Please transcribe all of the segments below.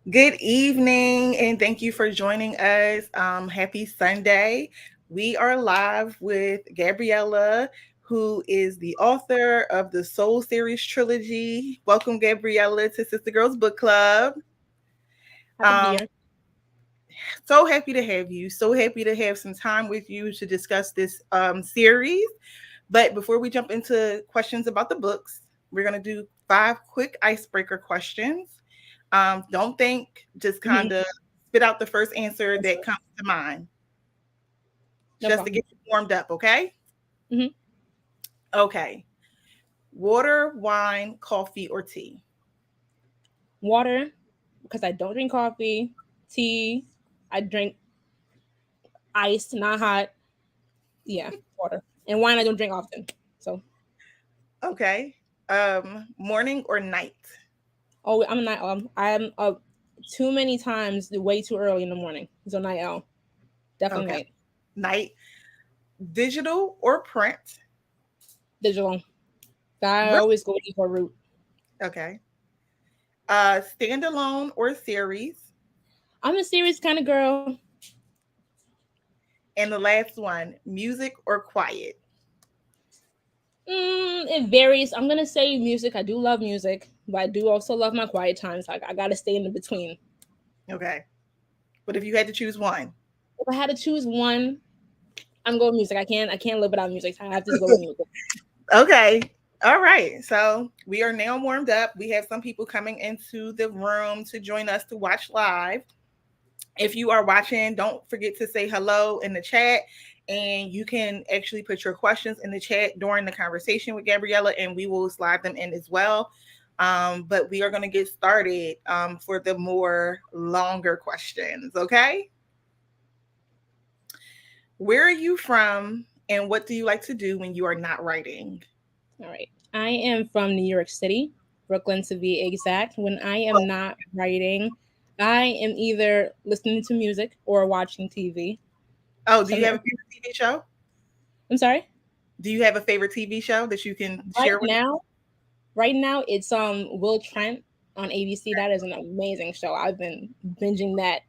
Good evening, and thank you for joining us. Happy Sunday. We are live with Gabriela, who is the author of the Soul Series trilogy. Welcome, Gabriela, to Sistah Girls Book Club. Happy to be Um, here. so happy to have you. So happy to have some time with you to discuss this series. But before we jump into questions about the books, we're going to do 5 quick icebreaker questions. Don't think, just Hmm. kind of spit out the first answer That's that it. comes to mind, No just to problem. get you warmed up, okay? Hmm. Okay. Water, wine, coffee, or tea? Water, because I don't drink coffee. Tea, I drink iced, not hot. Yeah, water. And wine, I don't drink often. So, Okay. Morning or night? oh, I'm not. I'm up too many times, way too early in the morning. So night owl, definitely Okay. night. Night. Digital or print? Digital. I Re- always go for route. Okay. Standalone or series? I'm a serious kind of girl. And the last one, music or quiet? It varies. I'm gonna say music. I do love music, but I do also love my quiet times. Like I gotta stay in the between. Okay. But if you had to choose one, If I had to choose one, I'm going with music. I can't live without music. So I have to go with music. okay. All right. So we are now warmed up. We have some people coming into the room to join us to watch live. If you are watching, don't forget to say hello in the chat. And you can actually put your questions in the chat during the conversation with Gabriela, and we will slide them in as well. But we are going to get started for the more longer questions. Okay. Where are you from, and what do you like to do when you are not writing? All right. I am from New York City, Brooklyn to be exact. When I am not writing, I am either listening to music or watching TV. Oh, do you Some have a favorite TV show? I'm sorry. Do you have a favorite TV show that you can Right share with us? now, right now it's Will Trent on ABC. That is an amazing show. I've been binging that.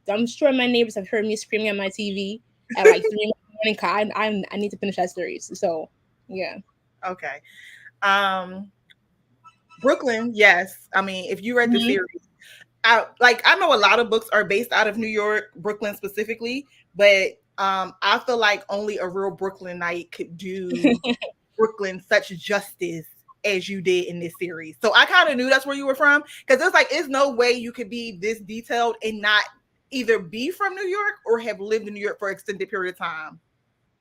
I'm sure my neighbors have heard me screaming at my TV at like 3 in the morning. 'Cause I need to finish that series. So yeah. Okay. Um, Brooklyn, yes. I mean, if you read the Mhm. series, I know a lot of books are based out of New York, Brooklyn specifically, but I feel like only a real Brooklynite could do Brooklyn such justice as you did in this series. So I kind of knew that's where you were from, because it's like it's no way you could be this detailed and not either be from New York or have lived in New York for an extended period of time.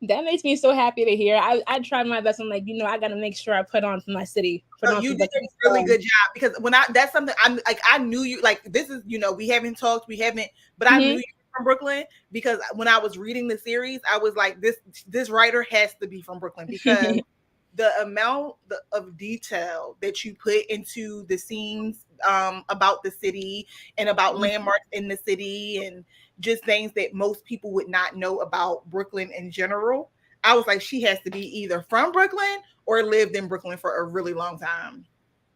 That makes me so happy to hear. I try my best. I'm like, I gotta make sure I put on for my city, put So on you for did the a really good job, because when I that's something I'm like, I knew you, like, this is, we haven't talked, we haven't, but I knew hmm you were from Brooklyn, because when I was reading the series, I was like, this writer has to be from Brooklyn, because the amount of detail that you put into the scenes about the city and about landmarks in the city and just things that most people would not know about Brooklyn in general. I was like, she has to be either from Brooklyn or lived in Brooklyn for a really long time.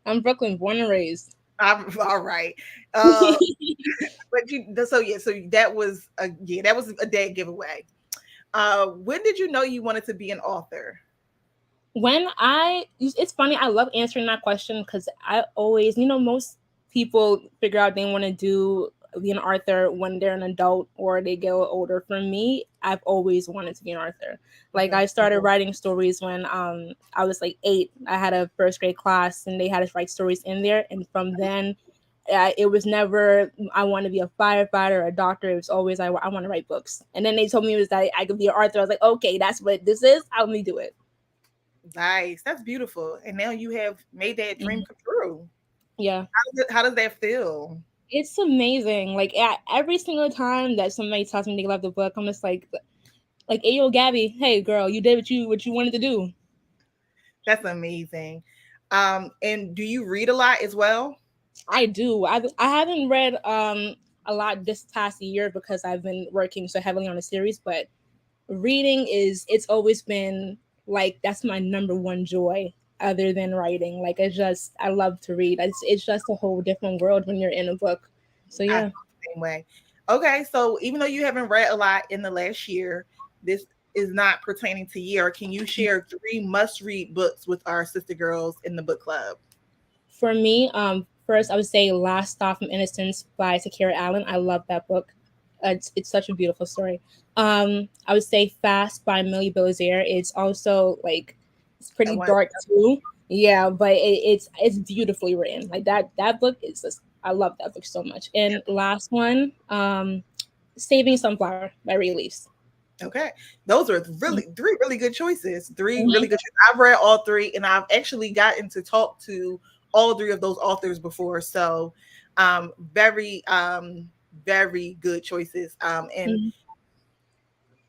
I'm Brooklyn, born and raised. I'm all right. Uh, but so yeah, so that was a dead giveaway. When did you know you wanted to be an author? It's funny. I love answering that question because I always, most people figure out they want to do be an author when they're an adult or they get a little older. For me, I've always wanted to be an author. Like Okay. I started writing stories when I was like 8. I had a first grade class and they had us write stories in there, and from then. It was never I want to be a firefighter or a doctor. It was always I want to write books. And then they told me it was that I could be an author. I was like, okay, that's what this is. I'll me do it. Nice. That's beautiful. And now you have made that dream Mhm. come true. Yeah. How does that feel? It's amazing. Like every single time that somebody tells me they love the book, I'm just like, hey yo, Gabby, hey girl, you did what you wanted to do. That's amazing. And do you read a lot as well? I do. I haven't read a lot this past year because I've been working so heavily on the series, but reading it's always been like that's my number one joy other than writing. Like it's just I love to read. It's just a whole different world when you're in a book. So I yeah. feel the same way. Okay, so even though you haven't read a lot in the last year, this is not pertaining to year. Can you share three must-read books with our sister girls in the book club? For me, first I would say Last Stop from Innocence by Sakira Allen. I love that book. It's such a beautiful story. I would say Fast by Millie Belizaire. It's also like it's That pretty one. dark too. Yeah, but it's beautifully written. Like that book is just I love that book so much. And last one, Saving Sunflower by Ray Leaves. Okay. Those are really three really good choices. Three really Mm-hmm. good choices. I've read all three and I've actually gotten to talk to all three of those authors before. So very very good choices. And Mm-hmm.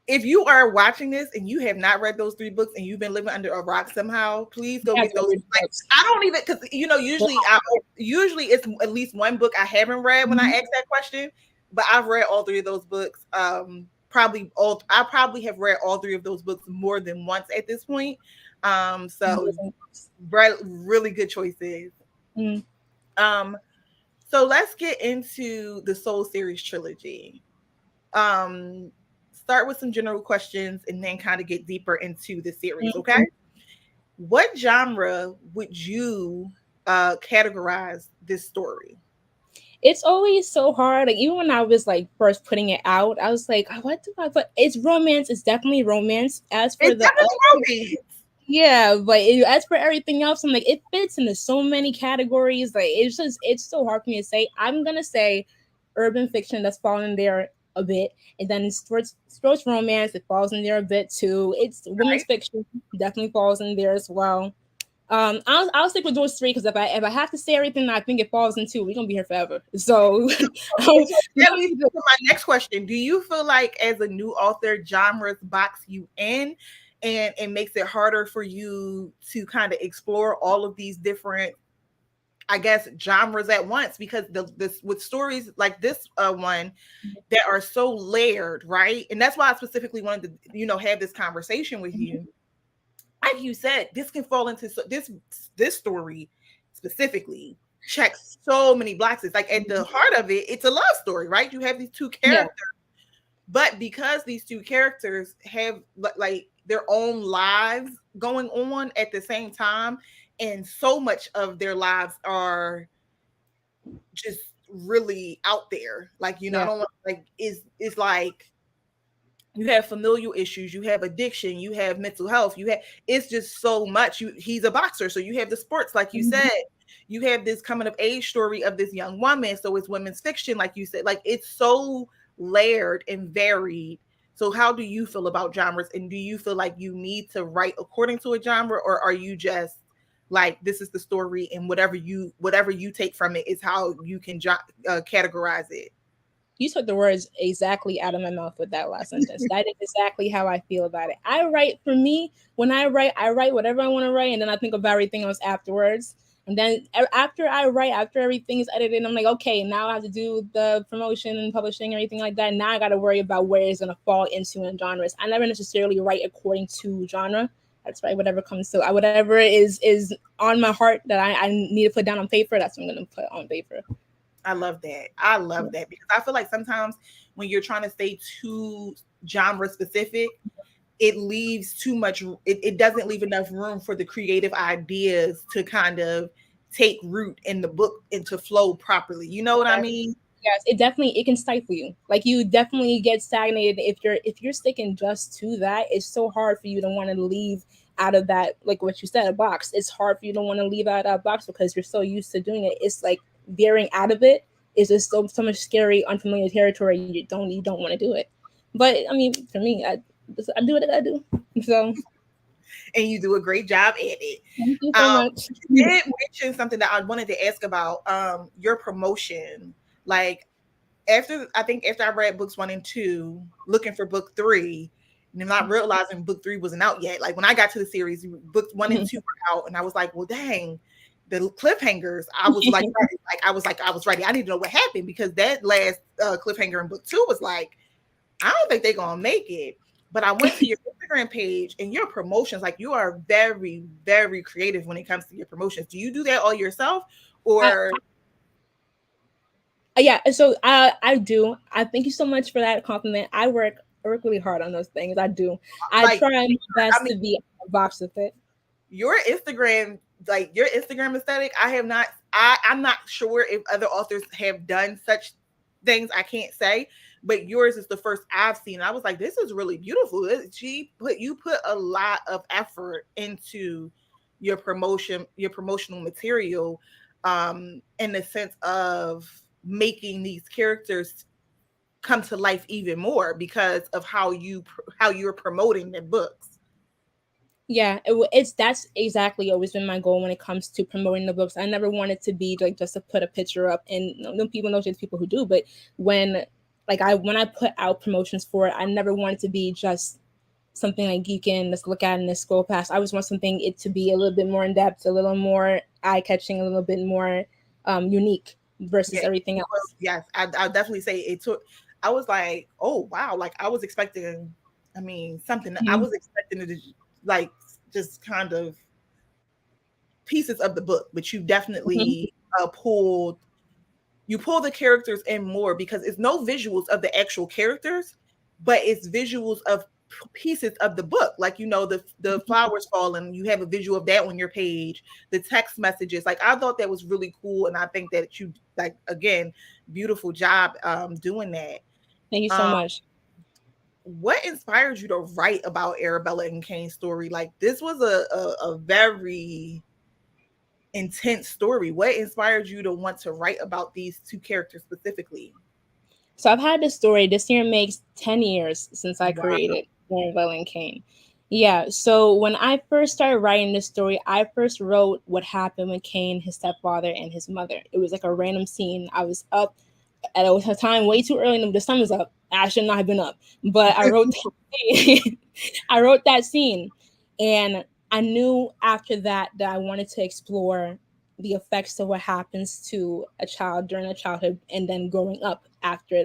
if you are watching this and you have not read those three books and you've been living under a rock somehow, please go Yeah, get go those. read Like books. I don't even because usually it's at least one book I haven't read when I Mhm. ask that question, but I've read all three of those books. I probably have read all three of those books more than once at this point. So Amazing. really good choices. Mm-hmm. Um, so let's get into the Soul Series trilogy. Um, Start with some general questions and then kind of get deeper into the series. Okay, what genre would you categorize this story? It's always so hard. Like even when I was like first putting it out, I was like, "Oh, what do I put?" It's romance. It's definitely romance. As for It's the definitely romance. yeah, but as for everything else, I'm like it fits into so many categories. Like it's so hard for me to say. I'm gonna say urban fiction that's fallen there a bit, and then sports romance it falls in there a bit too. It's women's Right? fiction definitely falls in there as well. I'll stick with those three because if I have to say everything I think it falls into, we're gonna be here forever. So Which we that have leads to do- to my next question. Do you feel like as a new author, genres box you in and it makes it harder for you to kind of explore all of these different, I guess, genres at once? Because this with stories like this one that are so layered, right? And that's why I specifically wanted to, have this conversation with you. Like you said, this can fall into this story specifically checks so many boxes. Like at the heart of it, it's a love story, right? You have these two yeah, characters, but because these two characters have like their own lives going on at the same time, and so much of their lives are just really out there. Like, I yeah, don't want like is like you have familial issues, you have addiction, you have mental health, you have it's just so much. He's a boxer, so you have the sports, like you mhm, said. You have this coming of age story of this young woman, so it's women's fiction, like you said. Like it's so layered and varied. So how do you feel about genres, and do you feel like you need to write according to a genre, or are you just like this is the story and whatever you take from it is how you can categorize it? you took the words exactly out of my mouth with that last sentence. That is exactly how I feel about it. I write for me when I write whatever I want to write, and then I think about everything else afterwards. And then after I write, after everything is edited, I'm like, okay, now I have to do the promotion and publishing, everything like that. Now I got to worry about where it's gonna fall into in genres. I never necessarily write according to genre. That's right. Whatever comes to whatever is on my heart that I need to put down on paper. That's what I'm gonna put on paper. I love that. I love that because I feel like sometimes when you're trying to stay too genre specific, it leaves too much, it doesn't leave enough room for the creative ideas to kind of take root in the book and to flow properly. You know what I mean? Yes, it definitely it can stifle you. Like you definitely get stagnated if you're sticking just to that. It's so hard for you to want to leave out of that, like what you said, a box. It's hard for you to want to leave out of that box because you're so used to doing it. It's like veering out of it is just so much scary, unfamiliar territory. You don't want to do it. But I mean, for me, I do what I gotta do. So And you do a great job at it. thank you so Um, much. you did mention something that I wanted to ask about your promotion. Like after I read books 1 and 2, looking for book 3, and not realizing book 3 wasn't out yet. Like when I got to the series, books 1 and 2 were out, and I was like, well, dang, the cliffhangers. I was like, ready. I was ready. I need to know what happened because that last cliffhanger in book 2 was like, I don't think they're gonna make it. But I went to your Instagram page and your promotions, like you are very, very creative when it comes to your promotions. Do you do that all yourself I, or Yeah, so I do. I thank you so much for that compliment. I work really hard on those things. I do. I Like, try my I best mean, to be a box with it. your Instagram, like your Instagram aesthetic, I have not. I'm not sure if other authors have done such things. I can't say, but yours is the first I've seen. I was like, this is really beautiful. You put a lot of effort into your promotional material, in the sense of making these characters come to life even more because of how you're promoting the books. Yeah, it's that's exactly always been my goal when it comes to promoting the books. I never wanted to be like just to put a picture up, and no people know there's people who do, but when when I put out promotions for it, I never wanted to be just something like geek in, let's look at and let's scroll past. I always want something it to be a little bit more in depth, a little more eye catching, a little bit more unique Yeah, versus everything well, else. yes, I definitely say it took. I was like, oh wow, like I was expecting. I mean, something. I Mhm. was expecting it to like just kind of pieces of the book, but you Mhm. definitely pulled you pull the characters in more because it's no visuals of the actual characters, but it's visuals of pieces of the book. Like the flowers falling, you have a visual of that on your page. The text messages, like I thought that was really cool, and I think that you like again, beautiful job doing that. Thank you so Um, much. what inspired you to write about Arabella and Kane's story? Like this was a very intense story. What inspired you to want to write about these two characters specifically? So I've had this story. This year makes 10 years since I Wow. created Annabelle and Kane. Yeah, so when I first started writing this story, I first wrote what happened with Kane, his stepfather, and his mother. It was like a random scene. I was up at a time way too early. The sun was up. I should not have been up, but I wrote that I wrote that scene, and I knew after that that I wanted to explore the effects of what happens to a child during a childhood and then growing up after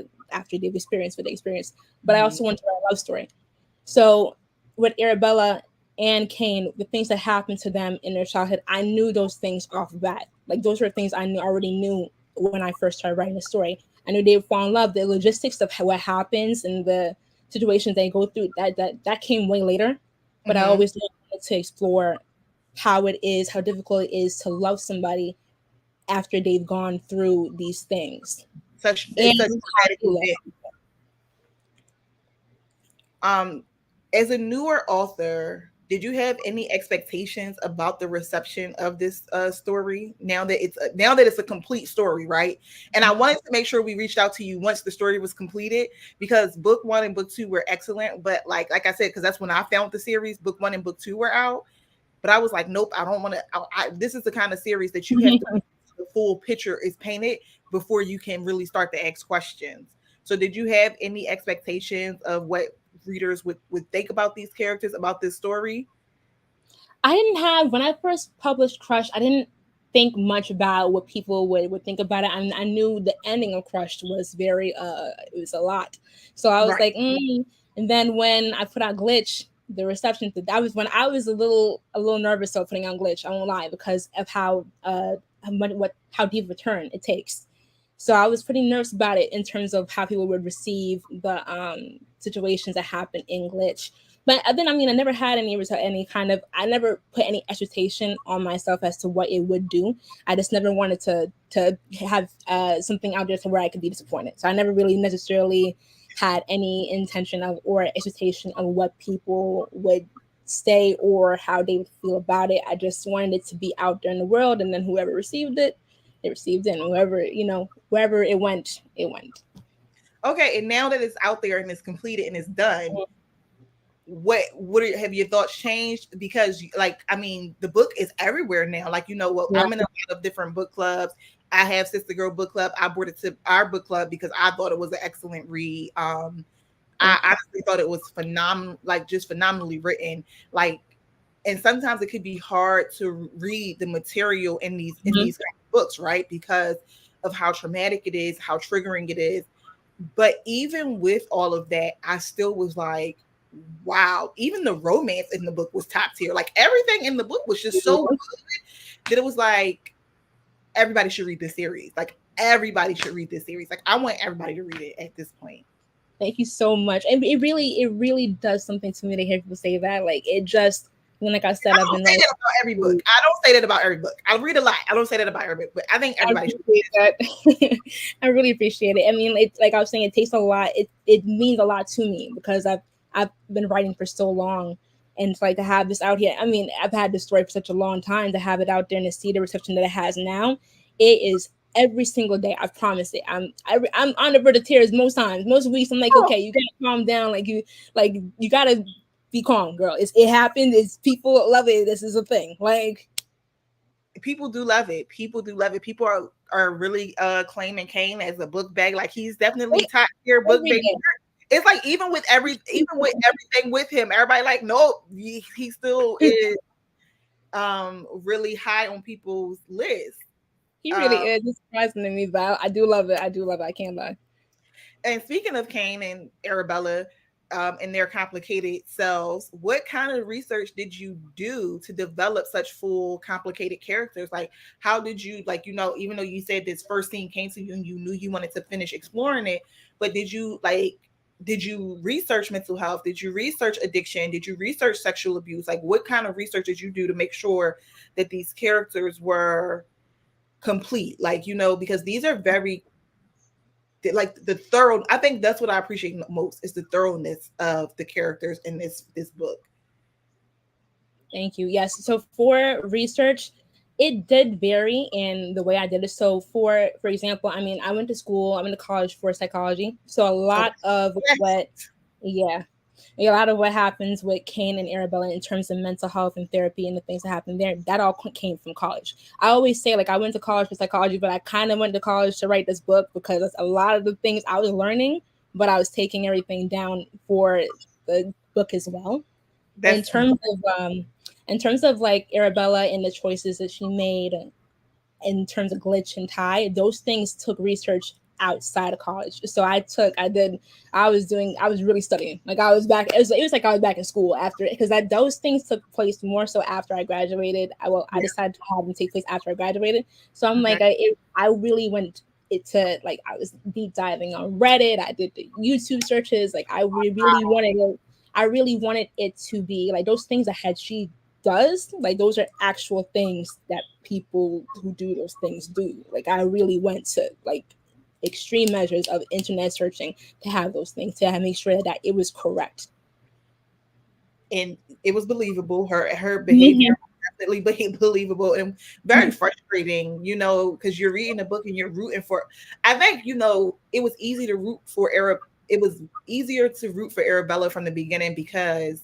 they've experienced what they experienced. But I Mhm. also wanted to write a love story. So with Arabella and Kane, the things that happened to them in their childhood, I knew those things off the bat. Like those were things I already knew when I first started writing the story. I knew they would fall in love. The logistics of what happens and the situations they go through that came way later. But I Mhm. always wanted to explore how it is, how difficult it is to love somebody after they've gone through these things It's such and how traumatic to heal event. Um, as a newer author, did you have any expectations about the reception of this story now that it's a complete story, right? And I wanted to make sure we reached out to you once the story was completed because book one and book two were excellent, but like I said, because that's when I found the series. Book one and book two were out, but I was like, nope, I don't want to. This is the kind of series that you have to it. the full picture is painted before you can really start to ask questions. So, did you have any expectations of what readers would think about these characters, about this story? I didn't have when I first published Crush. I didn't think much about what people would think about it. I knew the ending of Crush was very it was a lot. So I was Right. like, and then when I put out Glitch, the reception to that was when I was a little nervous of putting on Glitch. I won't lie because of how much how deep of a turn it takes. So I was pretty nervous about it in terms of how people would receive the situations that happen in Glitch. But then, I mean, I never had any kind of, I never put any expectation on myself as to what it would do. I just never wanted to have something out there to where I could be disappointed. So I never really necessarily had any intention of or expectation of what people would say or how they would feel about it. I just wanted it to be out there in the world, and then whoever received it, they received it, and wherever it went, it went. Okay, and now that it's out there and it's completed and it's done, have your thoughts changed? Because like I mean, the book is everywhere now. Like well, Yeah. I'm in a lot of different book clubs. I have Sister Girl book club. I brought it to our book club because I thought it was an excellent read. I Thank you. honestly thought it was phenomenal, like just phenomenally written. Like, and sometimes it could be hard to read the material in Mhm. these kind of books, right? Because of how traumatic it is, how triggering it is. But even with all of that, I still was like, wow. Even the romance in the book was top tier. Like everything in the book was just so good that it was like everybody should read this series. Like everybody should read this series. Like I want everybody to read it at this point. Thank you so much. And it really does something to me to hear people say that. Like it just, like I I said, I've don't been say writing. that about every book. I don't say that about every book. I read a lot. I don't say that about every book, but I think I everybody should read appreciate that. I really appreciate it. I mean, it's like I was saying, it takes a lot. It means a lot to me because I've been writing for so long, and it's like to have this out here. I mean, I've had this story for such a long time. To have it out there and to see the reception that it has now, it is every single day. I promise it. I'm on the verge of tears most times. Most weeks, I'm like, it. okay, you gotta calm down. You gotta be calm, girl. It happened. It's people love it. This is a thing. Like People do love it. People do love it. People are really claiming Kane as a book bag. Like he's definitely top tier book every bag. day. It's like even with everything with him, everybody like nope, he still is really high on people's list. He really Um is. It's surprising to me, but I do love it. I do love it. I can't lie. and speaking of Kane and Arabella, and their complicated selves, what kind of research did you do to develop such full, complicated characters? Like, how did you, like, even though you said this first scene came to you and you knew you wanted to finish exploring it, but did you research mental health? Did you research addiction? Did you research sexual abuse? Like, what kind of research did you do to make sure that these characters were complete? Like, because these are very like the thorough. I think that's what I appreciate most is the thoroughness of the characters in this book. Thank you. Yes. So for research, it did vary in the way I did it. So for example, I mean, I went to school, I went to college for psychology. So a Okay. lot of what, yeah, a lot of what happens with Kane and Arabella in terms of mental health and therapy and the things that happen there, that all came from college. I always say, like, I went to college for psychology, but I kind of went to college to write this book because a lot of the things I was learning, but I was taking everything down for the book as well. In That's terms of in terms of like Arabella and the choices that she made in terms of glitch and tie, those things took research outside of college. So I was really studying. Like I was back. It was like I was back in school after, because that those things took place more so after I graduated. I yeah. decided to have them take place after I graduated. So I'm Okay. like I really went it to, like, I was deep diving on Reddit. I did the YouTube searches. Like I really wanted it to be like those things that had she does, like those are actual things that people who do those things do. Like I really went to like extreme measures of internet searching to have those things, to make sure that it was correct. And it was believable. Her behavior Mhm. was definitely believable and very frustrating. Because you're reading a book and you're rooting for. I think it was easy to root for Arab. It was easier to root for Arabella from the beginning because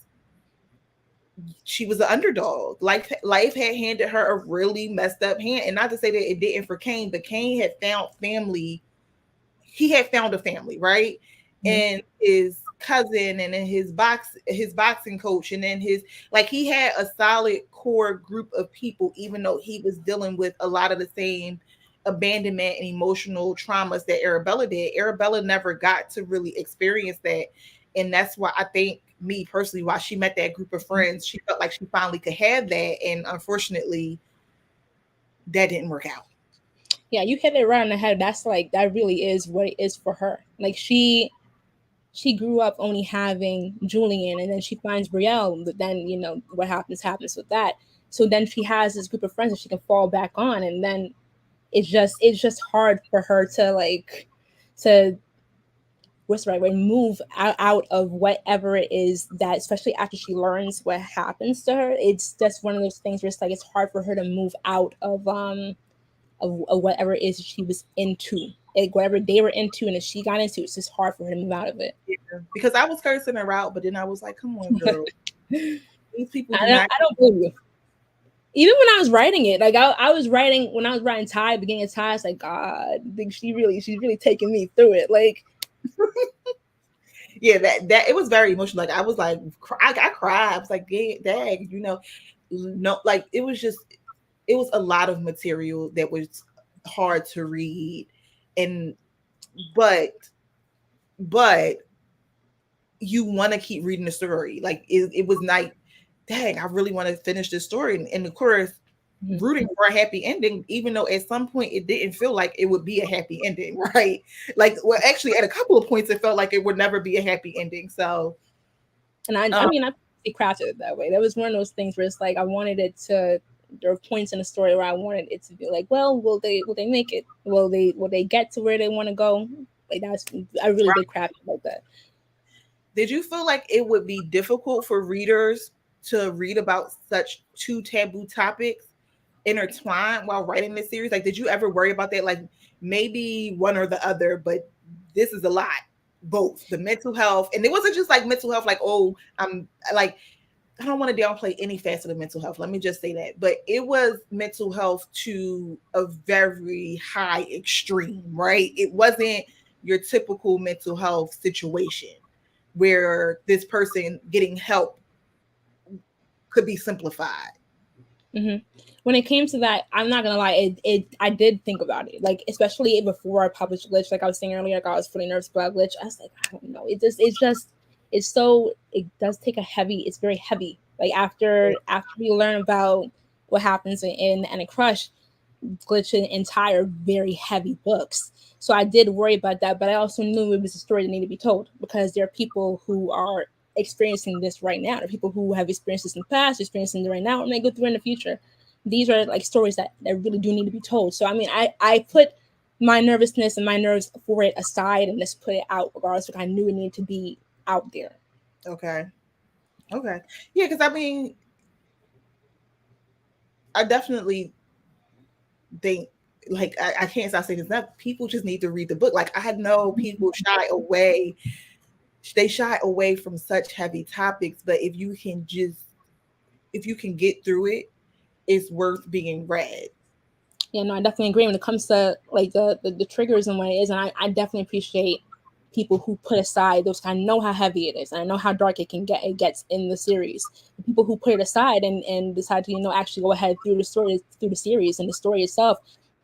she was an underdog. Life had handed her a really messed up hand, and not to say that it didn't for Kane, but Kane had found family. He had found a family, right? Mhm. And his cousin, and then his boxing coach, and then his like he had a solid core group of people, even though he was dealing with a lot of the same abandonment and emotional traumas that Arabella did. Arabella never got to really experience that. And that's why I think, me personally, why she met that group of friends, she felt like she finally could have that. And unfortunately, that didn't work out. Yeah, you hit it right on the head. That's like that really is what it is for her. Like she grew up only having Julian, and then she finds Brielle, but then what happens with that. So then she has this group of friends that she can fall back on, and then it's just hard for her to to what's the right way, move out of whatever it is that, especially after she learns what happens to her. It's just one of those things where it's like it's hard for her to move out of whatever it is she was into, like whatever they were into, and if she got into, it's just hard for her to move out of it. Yeah. Because I was cursing her out, but then I was like, come on, girl. These people do not. I don't blame you. Even when I was writing it, like I was writing when I was writing Ty, beginning of Ty, it's like, God, I think she's really taking me through it. Like, Yeah, that it was very emotional. Like I was like, I cried. I was like, dang, no, like it was a lot of material that was hard to read, and but but you want to keep reading the story. Like it was like, dang, I really want to finish this story, and of course. Mhm. rooting for a happy ending, even though at some point it didn't feel like it would be a happy ending, right? Like, well, actually, at a couple of points, it felt like it would never be a happy ending. So, And I um, mean, I crafted it that way. That was one of those things where it's like I wanted it to. There were points in the story where I wanted it to be like, well, will they make it? Will they get to where they want to go? Like that's I really did craft it like that. did you feel like it would be difficult for readers to read about such two taboo topics intertwined while writing this series? Like, did you ever worry about that? Like, maybe one or the other, but this is a lot. Both the mental health, and it wasn't just like mental health, like, oh, I'm like, I don't want to downplay any facet of mental health. Let me just say that. But it was mental health to a very high extreme, right? It wasn't your typical mental health situation where this person getting help could be simplified. Hmm. When it came to that, I'm not gonna lie, it I did think about it, like especially before I published Glitch. Like I was saying earlier, like I was really nervous about Glitch. I was like, I don't know, it's so it does take a heavy. It's very heavy. Like after you learn about what happens in and a Crush, Glitch and entire very heavy books. So I did worry about that, but I also knew it was a story that needed to be told because there are people who are experiencing this right now. There are people who have experienced this in the past, experiencing it right now, and they go through it in the future. These are like stories that really do need to be told. So I mean, I put my nervousness and my nerves for it aside and just put it out regardless because I knew it needed to be out there. Okay. Okay. Yeah, because I mean, I definitely think, like, I can't stop saying this. Not people just need to read the book. Like, I know people shy away. They shy away from such heavy topics, but if you can get through it, it's worth being read. Yeah, no, I definitely agree when it comes to like the triggers and what it is, and I definitely appreciate people who put aside those. I know how heavy it is, and I know how dark it can get. It gets in the series. The people who put it aside and decide to actually go ahead through the story through the series and the story itself.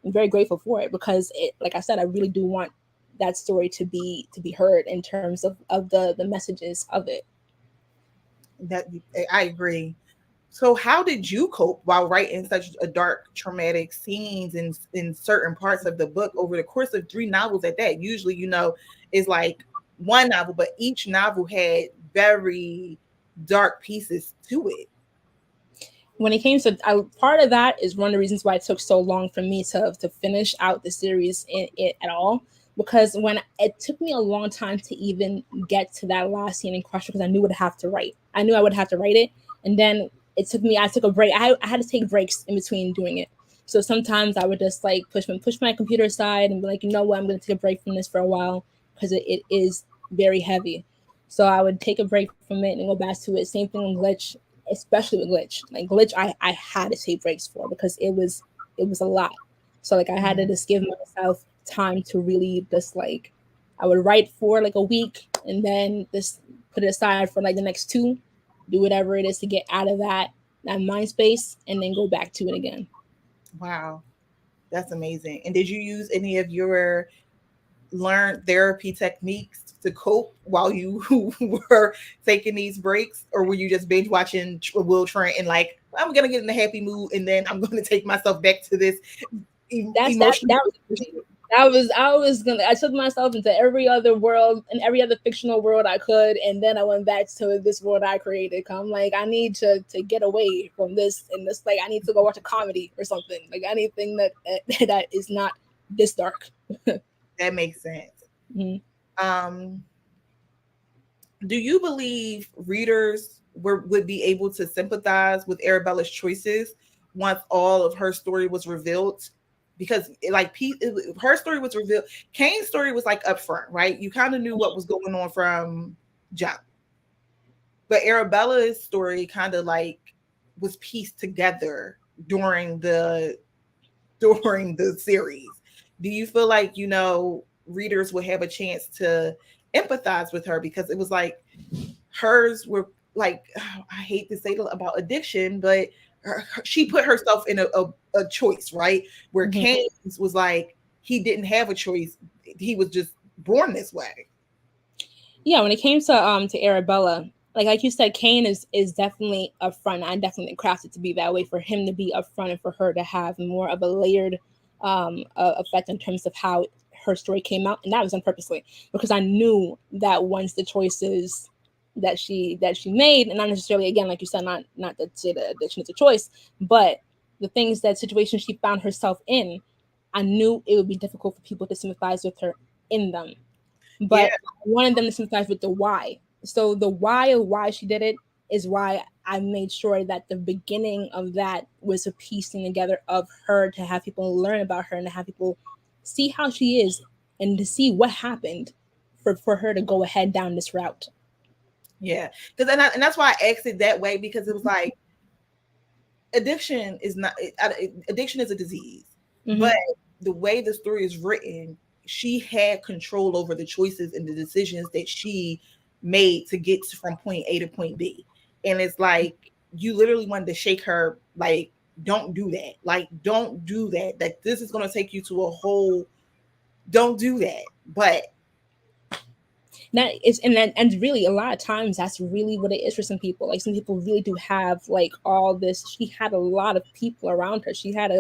I'm very grateful for it because it, like I said, I really do want that story to be heard in terms of the messages of it. That I agree. So, how did you cope while writing such a dark, traumatic scenes in certain parts of the book over the course of three novels at that? Usually, is like one novel, but each novel had very dark pieces to it. When it came to part of that is one of the reasons why it took so long for me to finish out the series it at all because when it took me a long time to even get to that last scene in Crusher because I knew I would have to write it, and then I took a break. I had to take breaks in between doing it. So sometimes I would just like push my computer aside and be like, you know what, I'm going to take a break from this for a while because it is very heavy. So I would take a break from it and go back to it. Same thing with Glitch, especially with Glitch. Like Glitch, I had to take breaks for because it was a lot. So like I had to Mhm. just give myself time to really just like I would write for like a week and then just put it aside for like the next two, do whatever it is to get out of that mind space and then go back to it again. Wow, that's amazing. And did you use any of your learned therapy techniques to cope while you were taking these breaks, or were you just binge watching Will Trent and like, I'm gonna get in a happy mood and then I'm gonna take myself back to this That's that emotional? that was me. I took myself into every other world and every other fictional world I could, and then I went back to this world I created. I'm like, I need to get away from this and this. Like, I need to go watch a comedy or something. Like anything that is not this dark. That makes sense. Mhm. Um, do you believe readers would be able to sympathize with Arabella's choices once all of her story was revealed? Because her story was revealed. Kane's story was like upfront, right? You kind of knew what was going on from jump, but Arabella's story kind of like was pieced together during the during the series. Do you feel like readers would have a chance to empathize with her because it was like hers were like, I hate to say it about addiction, but she put herself in a choice, right? Where Mhm. Kane's was like he didn't have a choice; he was just born this way. Yeah, when it came to Arabella, like you said, Kane is definitely upfront. I definitely crafted to be that way for him to be upfront and for her to have more of a layered effect in terms of how her story came out, and that was done purposely because I knew that once the choices that she made, and not necessarily again like you said, not to say that she needs a choice, but the things that situations she found herself in, I knew it would be difficult for people to sympathize with her in them, Yeah, but I wanted them to sympathize with the why. So the why of why she did it is why I made sure that the beginning of that was a piecing together of her to have people learn about her and to have people see how she is and to see what happened for her to go ahead down this route. yeah. Because and that's why I asked it that way, because it was like addiction is not addiction is a disease, Mm-hmm. but the way the story is written, she had control over the choices and the decisions that she made to get from point A to point B. And it's like you literally wanted to shake her, like, don't do that. Like, don't do that. That this is going to take you to a whole, don't do that. But That is, and really a lot of times that's really what it is for some people. Like some people really do have like all this. She had a lot of people around her. She had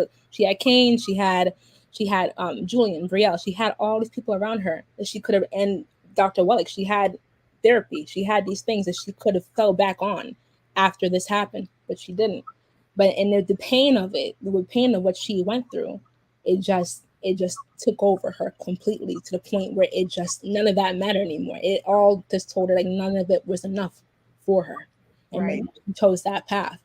Kane, she had Julian, Brielle. She had all these people around her that she could have, and Dr. Wellick. She had therapy. She had these things that she could have fell back on after this happened, but she didn't. But in the pain of it, the pain of what she went through, it just took over her completely to the point where it just none of that mattered anymore. It all just told her like none of it was enough for her, and right, then she chose that path.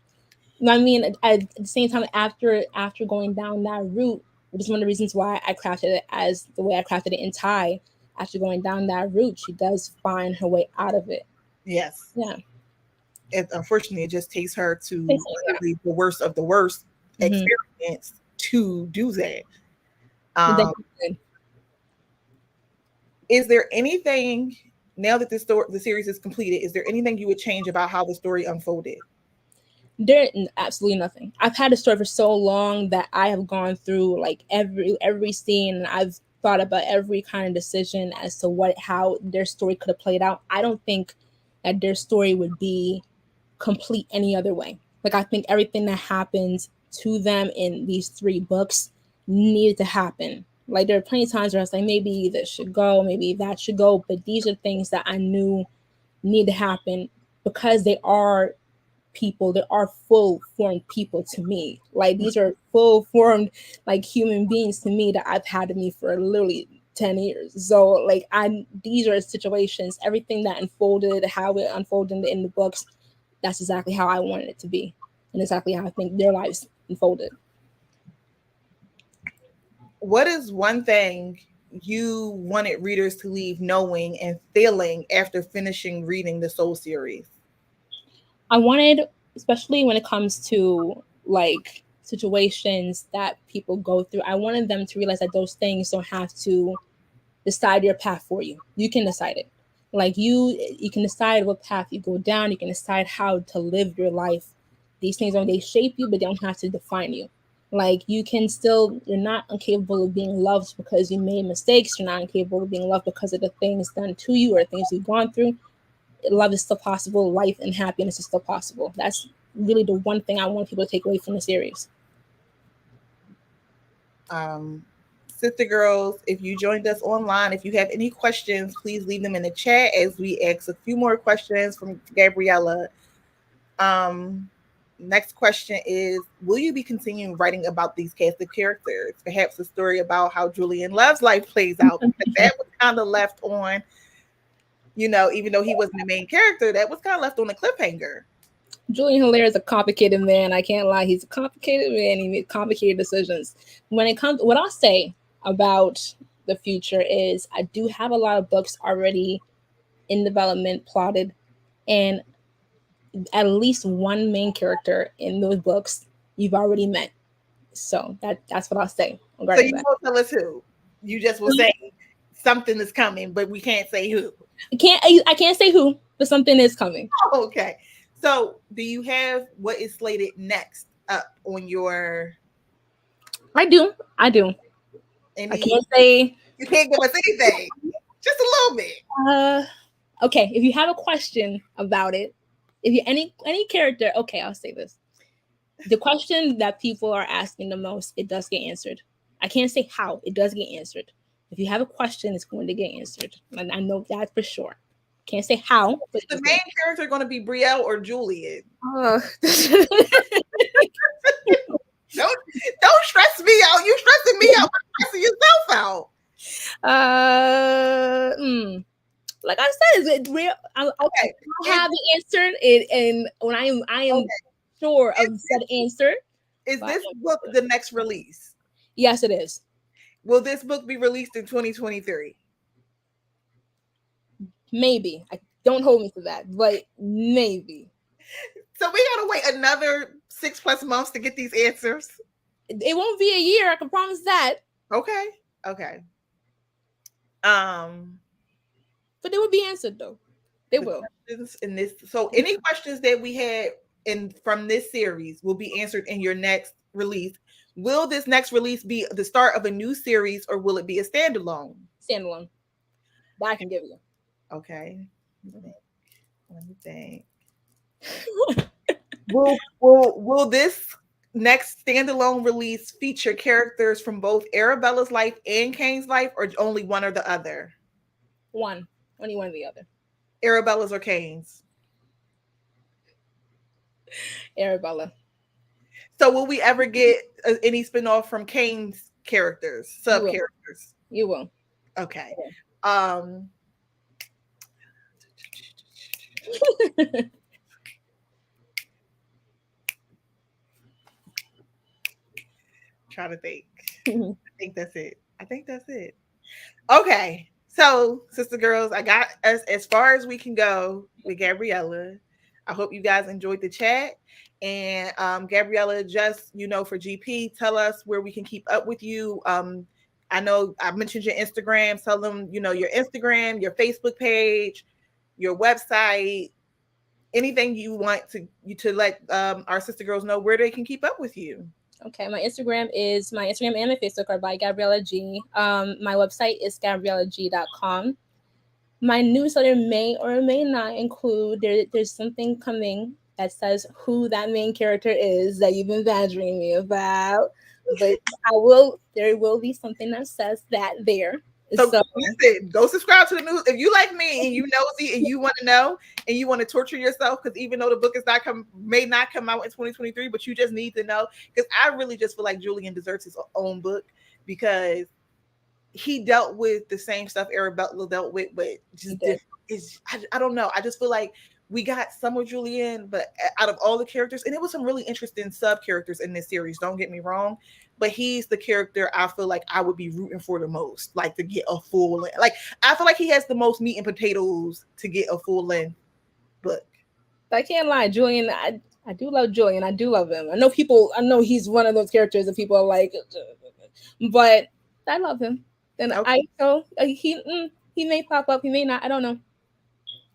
I mean, at the same time, after going down that route, which is one of the reasons why I crafted it as the way I crafted it in Thai. After going down that route, she does find her way out of it. yes. Yeah, Unfortunately, it just takes her to basically, literally the worst of the worst yeah. Mm-hmm. experience to do that. And then, Um, is there anything, now that the series is completed, is there anything you would change about how the story unfolded? there absolutely nothing. I've had a story for so long that I have gone through like every scene, and I've thought about every kind of decision as to what how their story could have played out. I don't think that their story would be complete any other way. Like I think everything that happens to them in these three books needed to happen. Like there are plenty of times where I was like, maybe this should go, maybe that should go, but these are things that I knew need to happen because they are people that are full formed people to me. Like these are full formed like human beings to me that I've had to me for literally 10 years. So like I these are situations, everything that unfolded, how it unfolded in the books, that's exactly how I wanted it to be. And exactly how I think their lives unfolded. What is one thing you wanted readers to leave knowing and feeling after finishing reading the Soul series? I wanted, especially when it comes to like situations that people go through, I wanted them to realize that those things don't have to decide your path for you. You can decide it. Like you can decide what path you go down. You can decide how to live your life. These things don't they shape you, but they don't have to define you. Like you can still you're not incapable of being loved because you made mistakes. You're not incapable of being loved because of the things done to you or things you've gone through. Love is still possible. Life and happiness is still possible. That's really the one thing I want people to take away from the series. Um, Sister Girls, if you joined us online, if you have any questions, please leave them in the chat as we ask a few more questions from Gabriela. Um, Next question is: will you be continuing writing about these cast of characters? Perhaps a story about how Julian Love's life plays out, because that was kind of left on, even though he wasn't the main character, that was kind of left on a cliffhanger. Julian Hilaire is a complicated man. I can't lie. He's a complicated man. He makes complicated decisions. When it comes, what I'll say about the future is I do have a lot of books already in development, plotted, and at least one main character in those books you've already met. So that's what I'll say So regarding you that. won't tell us who. You just will say something is coming, but we can't say who. I can't say who, but something is coming. Okay. So do you have what is slated next up on your I do. I do. I any? can't say. You can't give us anything. Just a little bit. Uh, okay, if you have a question about it, If you any character, okay, I'll say this. The question that people are asking the most, it does get answered. I can't say how, it does get answered. If you have a question, it's going to get answered. And I know that for sure. Can't say how, but Is it the does get main character going to be Brielle or Julian? answered. Don't stress me out. You stressing me out by stressing yourself out. uh, like I said, is it real? Okay. I Is, haven't answered it, and when I am okay. sure Is of said answer. is But this book the next release? yes, it is. Will this book be released in 2023? Maybe. I don't hold me to that, but maybe. So we gotta wait another 6+ months to get these answers. It won't be a year. I can promise that. Okay. Okay. Um, But they will be answered though. They the will. questions in this. So any questions that we had in from this series will be answered in your next release. Will this next release be the start of a new series or will it be a standalone? Standalone. That I can give you. Okay. Let me think. Will this next standalone release feature characters from both Arabella's life and Kane's life, or only one or the other? One. Only one or the other. Arabella's or Kane's? Arabella. So will we ever get any spinoff from Kane's characters, You sub will. characters? You will. Okay. Um trying to think. I think that's it. I think that's it. Okay. So, sister girls, I got us as far as we can go with Gabriela. I hope you guys enjoyed the chat. And Gabriela, just for GP, tell us where we can keep up with you. I know I mentioned your Instagram. Tell them, your Instagram, your Facebook page, your website, anything you want to let our sister girls know where they can keep up with you. Okay, my Instagram and my Facebook are by Gabriela G. My website is gabriellag.com. My newsletter may or may not include there's something coming that says who that main character is that you've been badgering me about. But there will be something that says that there. So So listen, go subscribe to the news. If you like me and you nosy and you want to know and you want to torture yourself, because even though the book is may not come out in 2023, but you just need to know. Because I really just feel like Julian deserves his own book because he dealt with the same stuff Arabella dealt with, but just different. I don't know. I just feel like we got some of Julian, but out of all the characters, and it was some really interesting sub characters in this series. Don't get me wrong, but he's the character I feel like I would be rooting for the most, like to get a full length. Like I feel like he has the most meat and potatoes to get a full length book. I can't lie, Julian. I do love Julian. I do love him. I know he's one of those characters that people are like, but I love him. And Okay. I so he may pop up, he may not. I don't know.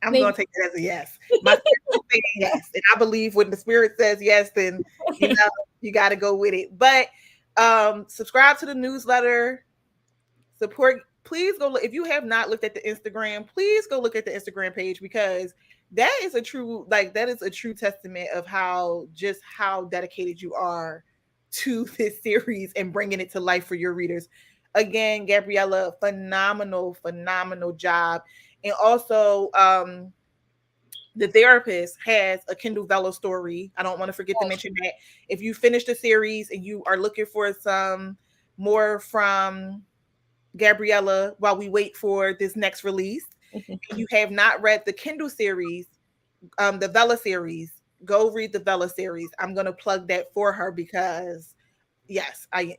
I'm Maybe. gonna take it as a yes. My spirit is saying yes, and I believe when the spirit says yes, then you got to go with it. But subscribe to the newsletter. Support. Please go look. If you have not looked at the Instagram, please go look at the Instagram page because that is a true testament of how dedicated you are to this series and bringing it to life for your readers. Again, Gabriela, phenomenal job. And also, the therapist has a Kindle Velo story. I don't want to forget to mention that. If you finish the series and you are looking for some more from Gabriela while we wait for this next release, and you have not read the Kindle series, the Vela series, go read the Vela series. I'm going to plug that for her because, yes, I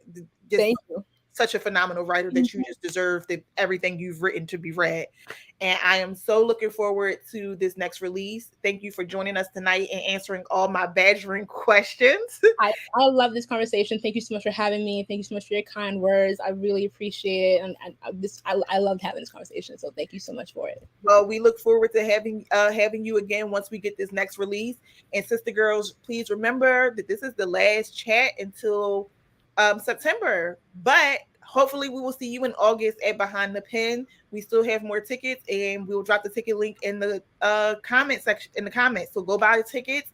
just Thank you. such a phenomenal writer that you just deserve everything you've written to be read. And I am so looking forward to this next release. Thank you for joining us tonight and answering all my badgering questions. I love this conversation. Thank you so much for having me. Thank you so much for your kind words. I really appreciate it. And I loved having this conversation. So thank you so much for it. Well, we look forward to having you again once we get this next release. And Sister Girls, please remember that this is the last chat until September. But hopefully we will see you in August at Behind the Pen. We still have more tickets, and we will drop the ticket link in the comment section in the comments. So go buy the tickets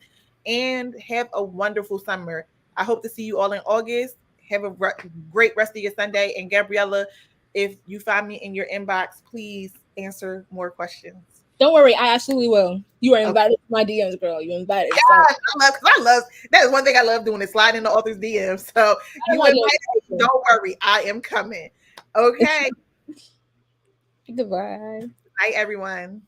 and have a wonderful summer. I hope to see you all in August. Have a great rest of your Sunday. And Gabriela, if you find me in your inbox, please answer more questions. Don't worry, I absolutely will. You are Okay. invited to my DMs, girl. You invited. So Gosh, I love that is one thing I love doing is sliding in the author's DMs. So I have you my invited me, DMs. don't worry, I am coming. Okay. Goodbye. Night, everyone.